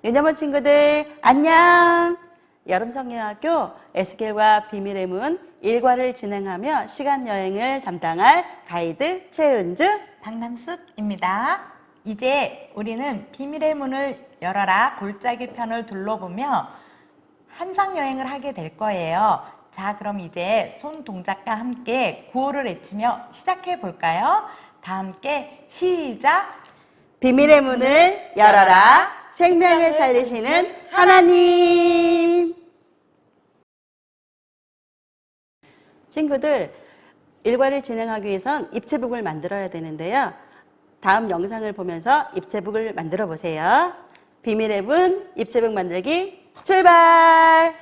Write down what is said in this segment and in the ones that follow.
유념원 친구들 안녕! 여름성경학교 에스겔과 비밀의 문 1과를 진행하며 시간여행을 담당할 가이드 최은주, 박남숙입니다. 이제 우리는 비밀의 문을 열어라 골짜기 편을 둘러보며 한상여행을 하게 될 거예요. 자, 그럼 이제 손 동작과 함께 구호를 외치며 시작해 볼까요? 다 함께 시작! 비밀의 문을 열어라 생명을 살리시는 하나님. 친구들, 일과를 진행하기 위해선 입체북을 만들어야 되는데요. 다음 영상을 보면서 입체북을 만들어 보세요. 비밀의 문 입체북 만들기 출발!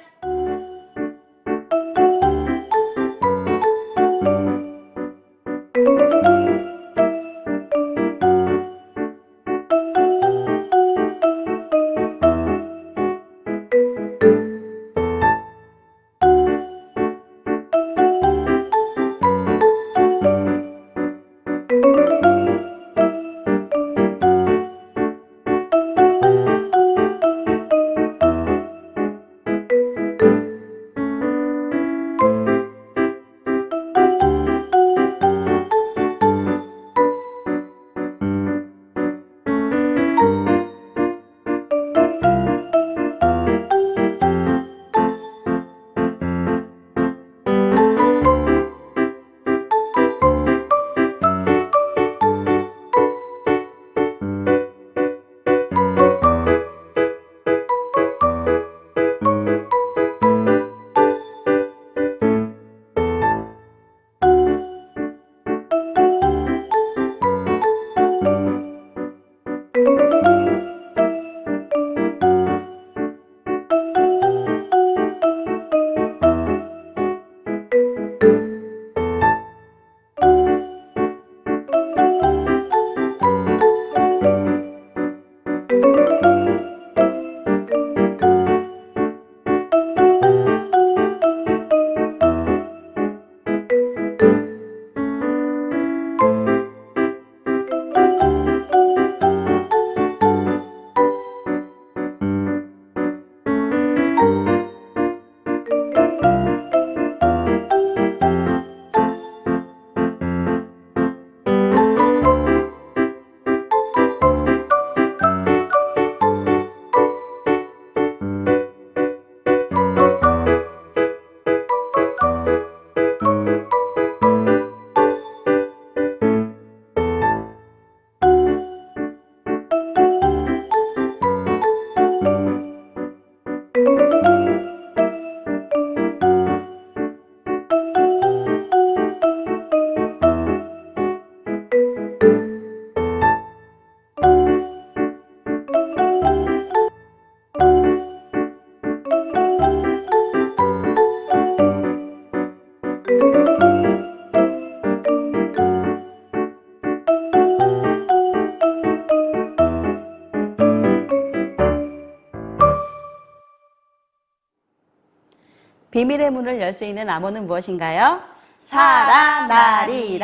비밀의 문을 열 수 있는 암호는 무엇인가요? 살아나리라.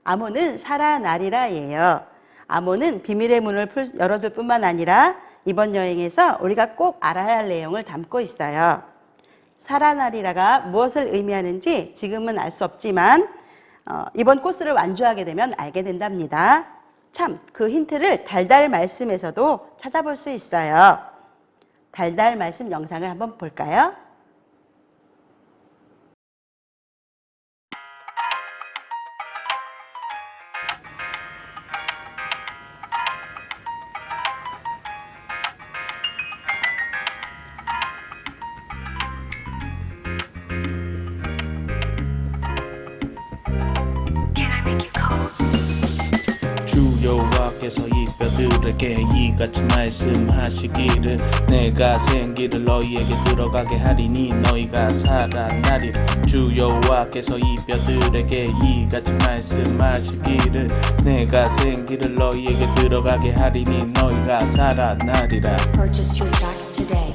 암호는 살아나리라예요. 암호는 비밀의 문을 열어줄 뿐만 아니라 이번 여행에서 우리가 꼭 알아야 할 내용을 담고 있어요. 살아나리라가 무엇을 의미하는지 지금은 알 수 없지만 이번 코스를 완주하게 되면 알게 된답니다. 참, 그 힌트를 달달 말씀에서도 찾아볼 수 있어요. 달달 말씀 영상을 한번 볼까요? 주여와께서 이 뼈들에게 이같이 말씀하시기를 내가 생기를 너희에게 들어가게 하리니 너희가 살아나리라. 주여와께서 이 뼈들에게 이같이 말씀하시기를 내가 생기를 너희에게 들어가게 하리니 너희가 살아나리라. Purchase your tracks today.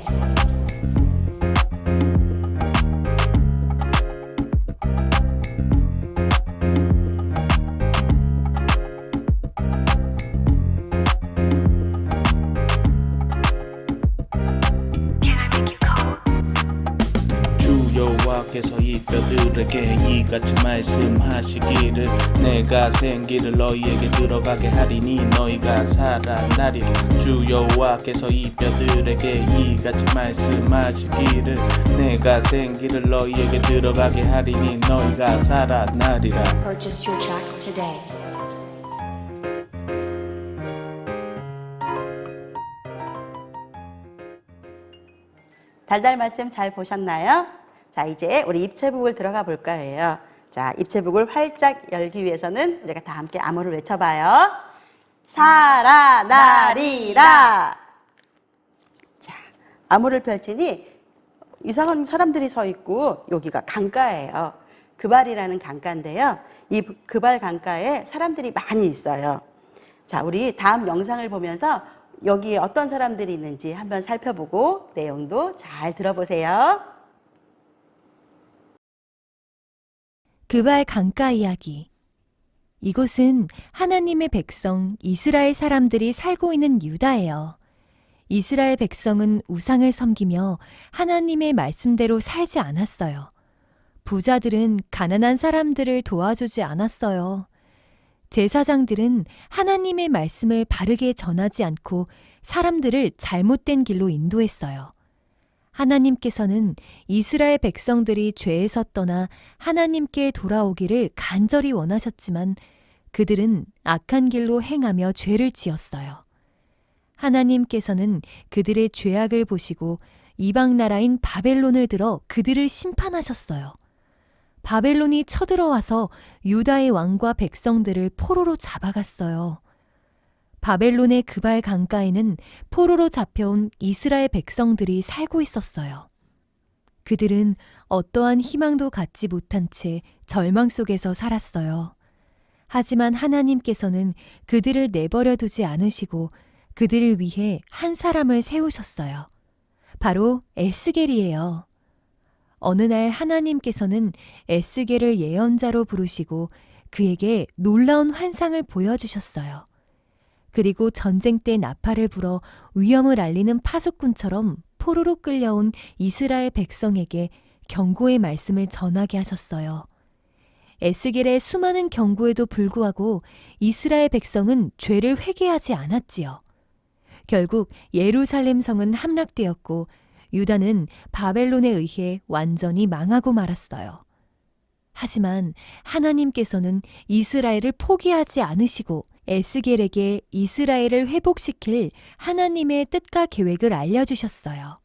뼈들에게 이같이 말씀하시기를 내가 생기를 너희에게 들어가게 하리니 너희가 살아나리라. 주 여호와께서 이 뼈들에게 이같이 말씀하시기를 내가 생기를 너희에게 들어가게 하리니 너희가 살아나리라. Purchase your tracks today. 달달 말씀 잘 보셨나요? 자, 이제 우리 입체북을 들어가 볼 거예요. 자, 입체북을 활짝 열기 위해서는 우리가 다 함께 암호를 외쳐봐요. 살아나리라. 자, 암호를 펼치니 이상한 사람들이 서 있고 여기가 강가예요. 그발이라는 강가인데요. 이 그발 강가에 사람들이 많이 있어요. 자, 우리 다음 영상을 보면서 여기에 어떤 사람들이 있는지 한번 살펴보고 내용도 잘 들어보세요. 그발 강가 이야기. 이곳은 하나님의 백성 이스라엘 사람들이 살고 있는 유다예요. 이스라엘 백성은 우상을 섬기며 하나님의 말씀대로 살지 않았어요. 부자들은 가난한 사람들을 도와주지 않았어요. 제사장들은 하나님의 말씀을 바르게 전하지 않고 사람들을 잘못된 길로 인도했어요. 하나님께서는 이스라엘 백성들이 죄에서 떠나 하나님께 돌아오기를 간절히 원하셨지만 그들은 악한 길로 행하며 죄를 지었어요. 하나님께서는 그들의 죄악을 보시고 이방 나라인 바벨론을 들어 그들을 심판하셨어요. 바벨론이 쳐들어와서 유다의 왕과 백성들을 포로로 잡아갔어요. 바벨론의 그발 강가에는 포로로 잡혀온 이스라엘 백성들이 살고 있었어요. 그들은 어떠한 희망도 갖지 못한 채 절망 속에서 살았어요. 하지만 하나님께서는 그들을 내버려 두지 않으시고 그들을 위해 한 사람을 세우셨어요. 바로 에스겔이에요. 어느 날 하나님께서는 에스겔을 예언자로 부르시고 그에게 놀라운 환상을 보여주셨어요. 그리고 전쟁 때 나팔을 불어 위험을 알리는 파수꾼처럼 포로로 끌려온 이스라엘 백성에게 경고의 말씀을 전하게 하셨어요. 에스겔의 수많은 경고에도 불구하고 이스라엘 백성은 죄를 회개하지 않았지요. 결국 예루살렘 성은 함락되었고 유다는 바벨론에 의해 완전히 망하고 말았어요. 하지만 하나님께서는 이스라엘을 포기하지 않으시고 에스겔에게 이스라엘을 회복시킬 하나님의 뜻과 계획을 알려주셨어요.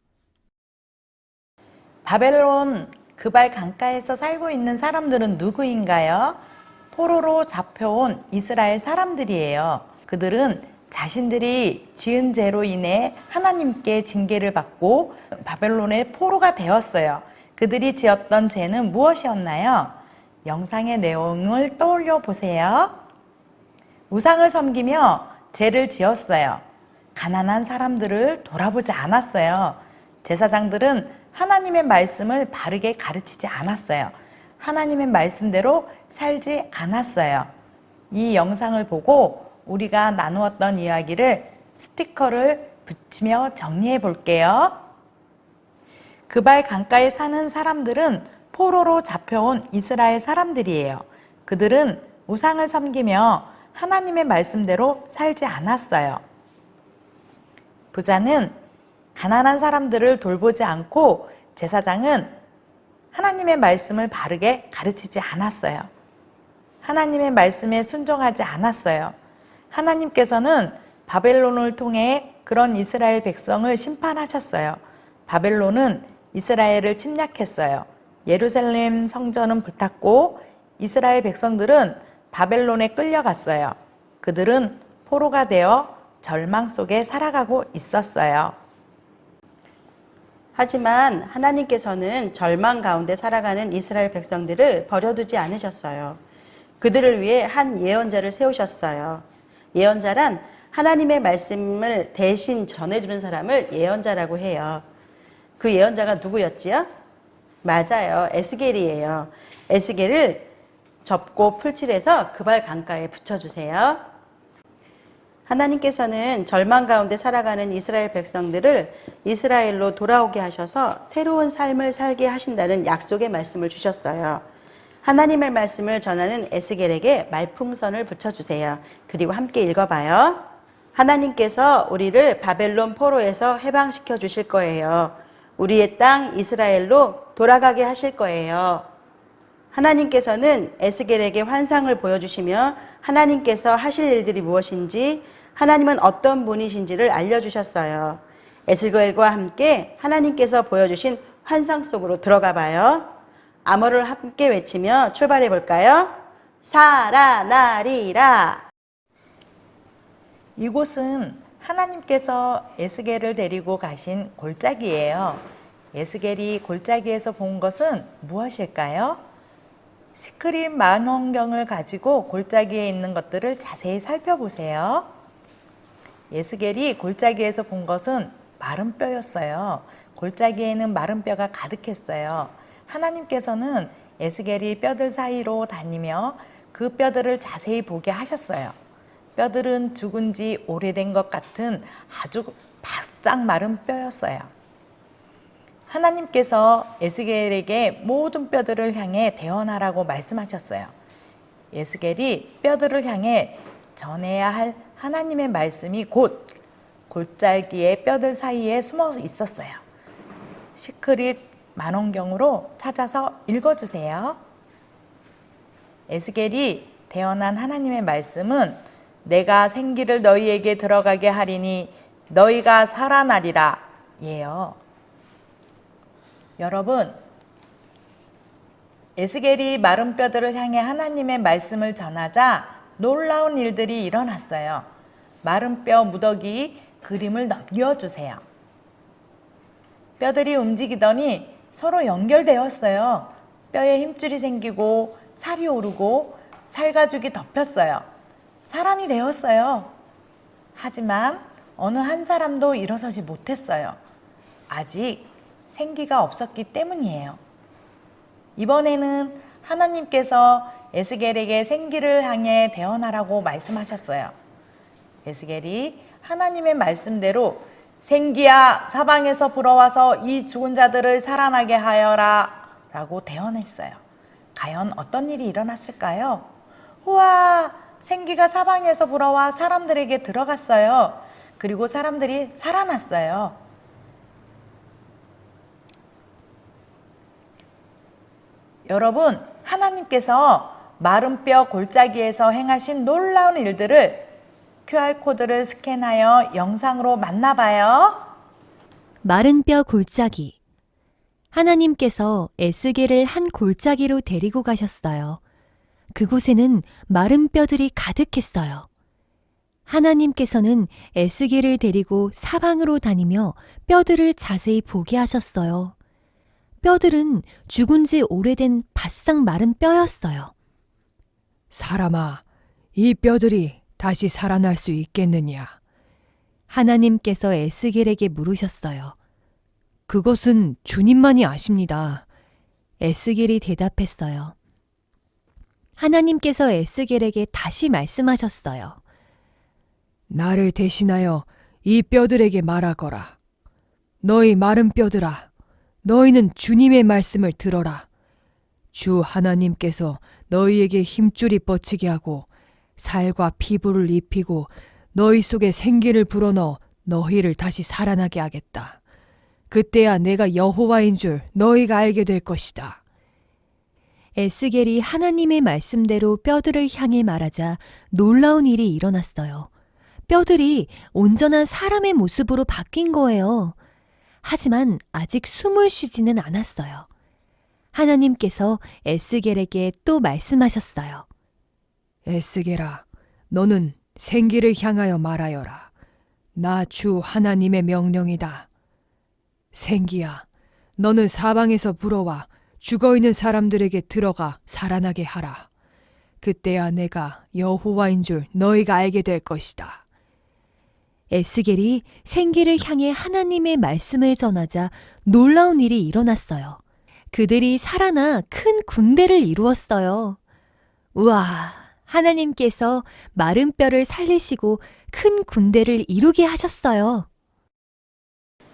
바벨론 그발 강가에서 살고 있는 사람들은 누구인가요? 포로로 잡혀온 이스라엘 사람들이에요. 그들은 자신들이 지은 죄로 인해 하나님께 징계를 받고 바벨론의 포로가 되었어요. 그들이 지었던 죄는 무엇이었나요? 영상의 내용을 떠올려 보세요. 우상을 섬기며 죄를 지었어요. 가난한 사람들을 돌아보지 않았어요. 제사장들은 하나님의 말씀을 바르게 가르치지 않았어요. 하나님의 말씀대로 살지 않았어요. 이 영상을 보고 우리가 나누었던 이야기를 스티커를 붙이며 정리해 볼게요. 그발 강가에 사는 사람들은 포로로 잡혀온 이스라엘 사람들이에요. 그들은 우상을 섬기며 하나님의 말씀대로 살지 않았어요. 부자는 가난한 사람들을 돌보지 않고 제사장은 하나님의 말씀을 바르게 가르치지 않았어요. 하나님의 말씀에 순종하지 않았어요. 하나님께서는 바벨론을 통해 그런 이스라엘 백성을 심판하셨어요. 바벨론은 이스라엘을 침략했어요. 예루살렘 성전은 불탔고 이스라엘 백성들은 바벨론에 끌려갔어요. 그들은 포로가 되어 절망 속에 살아가고 있었어요. 하지만 하나님께서는 절망 가운데 살아가는 이스라엘 백성들을 버려두지 않으셨어요. 그들을 위해 한 예언자를 세우셨어요. 예언자란 하나님의 말씀을 대신 전해주는 사람을 예언자라고 해요. 그 예언자가 누구였지요? 맞아요. 에스겔이에요. 에스겔을 접고 풀칠해서 그발 강가에 붙여주세요. 하나님께서는 절망 가운데 살아가는 이스라엘 백성들을 이스라엘로 돌아오게 하셔서 새로운 삶을 살게 하신다는 약속의 말씀을 주셨어요. 하나님의 말씀을 전하는 에스겔에게 말풍선을 붙여주세요. 그리고 함께 읽어봐요. 하나님께서 우리를 바벨론 포로에서 해방시켜 주실 거예요. 우리의 땅 이스라엘로 돌아가게 하실 거예요. 하나님께서는 에스겔에게 환상을 보여주시며 하나님께서 하실 일들이 무엇인지, 하나님은 어떤 분이신지를 알려주셨어요. 에스겔과 함께 하나님께서 보여주신 환상 속으로 들어가 봐요. 암호를 함께 외치며 출발해 볼까요? 살아나리라. 이곳은 하나님께서 에스겔을 데리고 가신 골짜기예요. 에스겔이 골짜기에서 본 것은 무엇일까요? 시크릿 망원경을 가지고 골짜기에 있는 것들을 자세히 살펴보세요. 에스겔이 골짜기에서 본 것은 마른 뼈였어요. 골짜기에는 마른 뼈가 가득했어요. 하나님께서는 에스겔이 뼈들 사이로 다니며 그 뼈들을 자세히 보게 하셨어요. 뼈들은 죽은 지 오래된 것 같은 아주 바싹 마른 뼈였어요. 하나님께서 에스겔에게 모든 뼈들을 향해 대언하라고 말씀하셨어요. 에스겔이 뼈들을 향해 전해야 할 하나님의 말씀이 곧 골짜기의 뼈들 사이에 숨어 있었어요. 시크릿 만원경으로 찾아서 읽어주세요. 에스겔이 대언한 하나님의 말씀은 내가 생기를 너희에게 들어가게 하리니 너희가 살아나리라 예요. 여러분, 에스겔이 마른 뼈들을 향해 하나님의 말씀을 전하자 놀라운 일들이 일어났어요. 마른 뼈 무더기 그림을 넘겨주세요. 뼈들이 움직이더니 서로 연결되었어요. 뼈에 힘줄이 생기고 살이 오르고 살가죽이 덮였어요. 사람이 되었어요. 하지만 어느 한 사람도 일어서지 못했어요. 아직 생기가 없었기 때문이에요. 이번에는 하나님께서 에스겔에게 생기를 향해 대언하라고 말씀하셨어요. 에스겔이 하나님의 말씀대로 생기야 사방에서 불어와서 이 죽은 자들을 살아나게 하여라 라고 대언했어요. 과연 어떤 일이 일어났을까요? 우와, 생기가 사방에서 불어와 사람들에게 들어갔어요. 그리고 사람들이 살아났어요. 여러분, 하나님께서 마른 뼈 골짜기에서 행하신 놀라운 일들을 QR코드를 스캔하여 영상으로 만나봐요. 마른 뼈 골짜기. 하나님께서 에스겔을 한 골짜기로 데리고 가셨어요. 그곳에는 마른 뼈들이 가득했어요. 하나님께서는 에스겔을 데리고 사방으로 다니며 뼈들을 자세히 보게 하셨어요. 뼈들은 죽은 지 오래된 바싹 마른 뼈였어요. 사람아, 이 뼈들이 다시 살아날 수 있겠느냐? 하나님께서 에스겔에게 물으셨어요. 그것은 주님만이 아십니다. 에스겔이 대답했어요. 하나님께서 에스겔에게 다시 말씀하셨어요. 나를 대신하여 이 뼈들에게 말하거라. 너희 마른 뼈들아, 너희는 주님의 말씀을 들어라. 주 하나님께서 너희에게 힘줄이 뻗치게 하고 살과 피부를 입히고 너희 속에 생기를 불어넣어 너희를 다시 살아나게 하겠다. 그때야 내가 여호와인 줄 너희가 알게 될 것이다. 에스겔이 하나님의 말씀대로 뼈들을 향해 말하자 놀라운 일이 일어났어요. 뼈들이 온전한 사람의 모습으로 바뀐 거예요. 하지만 아직 숨을 쉬지는 않았어요. 하나님께서 에스겔에게 또 말씀하셨어요. 에스겔아, 너는 생기를 향하여 말하여라. 나 주 하나님의 명령이다. 생기야, 너는 사방에서 불어와 죽어있는 사람들에게 들어가 살아나게 하라. 그때야 내가 여호와인 줄 너희가 알게 될 것이다. 에스겔이 생기를 향해 하나님의 말씀을 전하자 놀라운 일이 일어났어요. 그들이 살아나 큰 군대를 이루었어요. 우와, 하나님께서 마른 뼈를 살리시고 큰 군대를 이루게 하셨어요.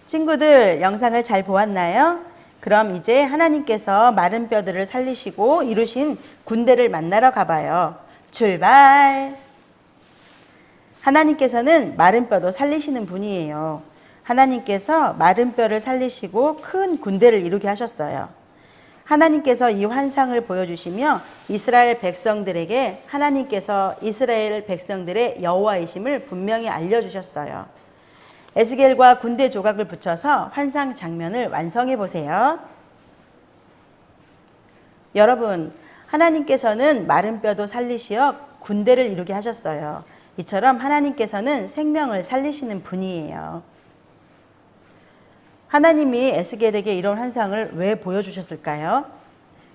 친구들, 영상을 잘 보았나요? 그럼 이제 하나님께서 마른 뼈들을 살리시고 이루신 군대를 만나러 가봐요. 출발! 하나님께서는 마른 뼈도 살리시는 분이에요. 하나님께서 마른 뼈를 살리시고 큰 군대를 이루게 하셨어요. 하나님께서 이 환상을 보여주시며 이스라엘 백성들에게 하나님께서 이스라엘 백성들의 여호와이심을 분명히 알려주셨어요. 에스겔과 군대 조각을 붙여서 환상 장면을 완성해 보세요. 여러분, 하나님께서는 마른 뼈도 살리시어 군대를 이루게 하셨어요. 이처럼 하나님께서는 생명을 살리시는 분이에요. 하나님이 에스겔에게 이런 환상을 왜 보여주셨을까요?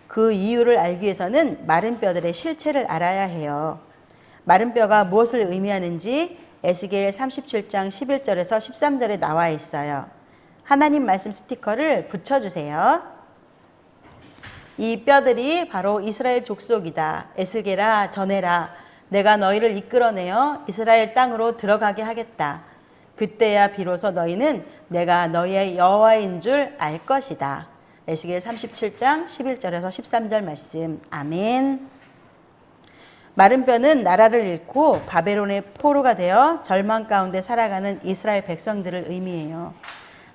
그 이유를 알기 위해서는 마른 뼈들의 실체를 알아야 해요. 마른 뼈가 무엇을 의미하는지 에스겔 37장 11절에서 13절에 나와 있어요. 하나님 말씀 스티커를 붙여주세요. 이 뼈들이 바로 이스라엘 족속이다. 에스겔아, 전해라. 내가 너희를 이끌어내어 이스라엘 땅으로 들어가게 하겠다. 그때야 비로소 너희는 내가 너희의 여호와인 줄 알 것이다. 에스겔 37장 11절에서 13절 말씀. 아멘. 마른 뼈는 나라를 잃고 바벨론의 포로가 되어 절망 가운데 살아가는 이스라엘 백성들을 의미해요.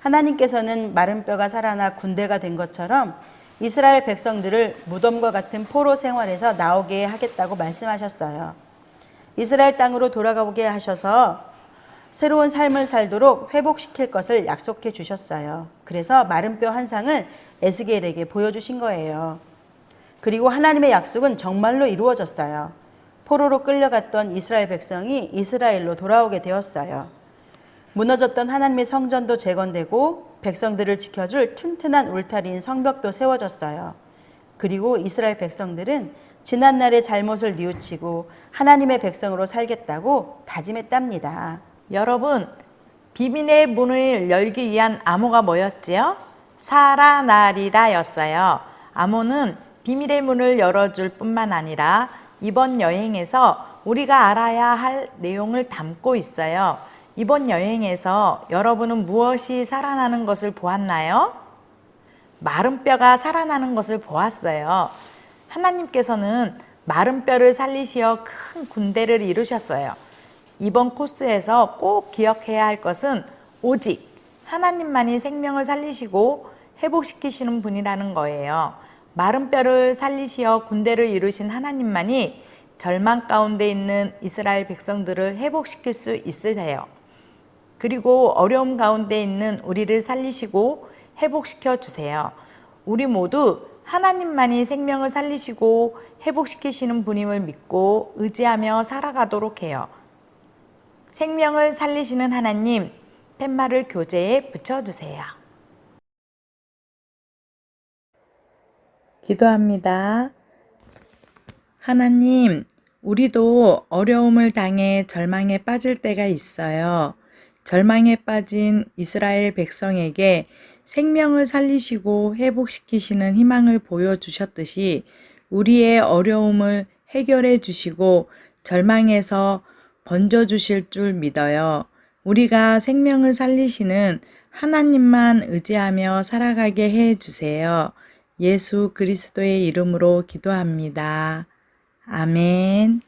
하나님께서는 마른 뼈가 살아나 군대가 된 것처럼 이스라엘 백성들을 무덤과 같은 포로 생활에서 나오게 하겠다고 말씀하셨어요. 이스라엘 땅으로 돌아가게 하셔서 새로운 삶을 살도록 회복시킬 것을 약속해 주셨어요. 그래서 마른 뼈 환상을 에스겔에게 보여주신 거예요. 그리고 하나님의 약속은 정말로 이루어졌어요. 포로로 끌려갔던 이스라엘 백성이 이스라엘로 돌아오게 되었어요. 무너졌던 하나님의 성전도 재건되고 백성들을 지켜줄 튼튼한 울타리인 성벽도 세워졌어요. 그리고 이스라엘 백성들은 지난날의 잘못을 뉘우치고 하나님의 백성으로 살겠다고 다짐했답니다. 여러분, 비밀의 문을 열기 위한 암호가 뭐였지요? 살아나리라였어요. 암호는 비밀의 문을 열어줄 뿐만 아니라 이번 여행에서 우리가 알아야 할 내용을 담고 있어요. 이번 여행에서 여러분은 무엇이 살아나는 것을 보았나요? 마른 뼈가 살아나는 것을 보았어요. 하나님께서는 마른 뼈를 살리시어 큰 군대를 이루셨어요. 이번 코스에서 꼭 기억해야 할 것은 오직 하나님만이 생명을 살리시고 회복시키시는 분이라는 거예요. 마른 뼈를 살리시어 군대를 이루신 하나님만이 절망 가운데 있는 이스라엘 백성들을 회복시킬 수 있으세요. 그리고 어려움 가운데 있는 우리를 살리시고 회복시켜 주세요. 우리 모두 하나님만이 생명을 살리시고 회복시키시는 분임을 믿고 의지하며 살아가도록 해요. 생명을 살리시는 하나님, 팻말을 교재에 붙여주세요. 기도합니다. 하나님, 우리도 어려움을 당해 절망에 빠질 때가 있어요. 절망에 빠진 이스라엘 백성에게 생명을 살리시고 회복시키시는 희망을 보여주셨듯이 우리의 어려움을 해결해 주시고 절망에서 건져주실 줄 믿어요. 우리가 생명을 살리시는 하나님만 의지하며 살아가게 해 주세요. 예수 그리스도의 이름으로 기도합니다. 아멘.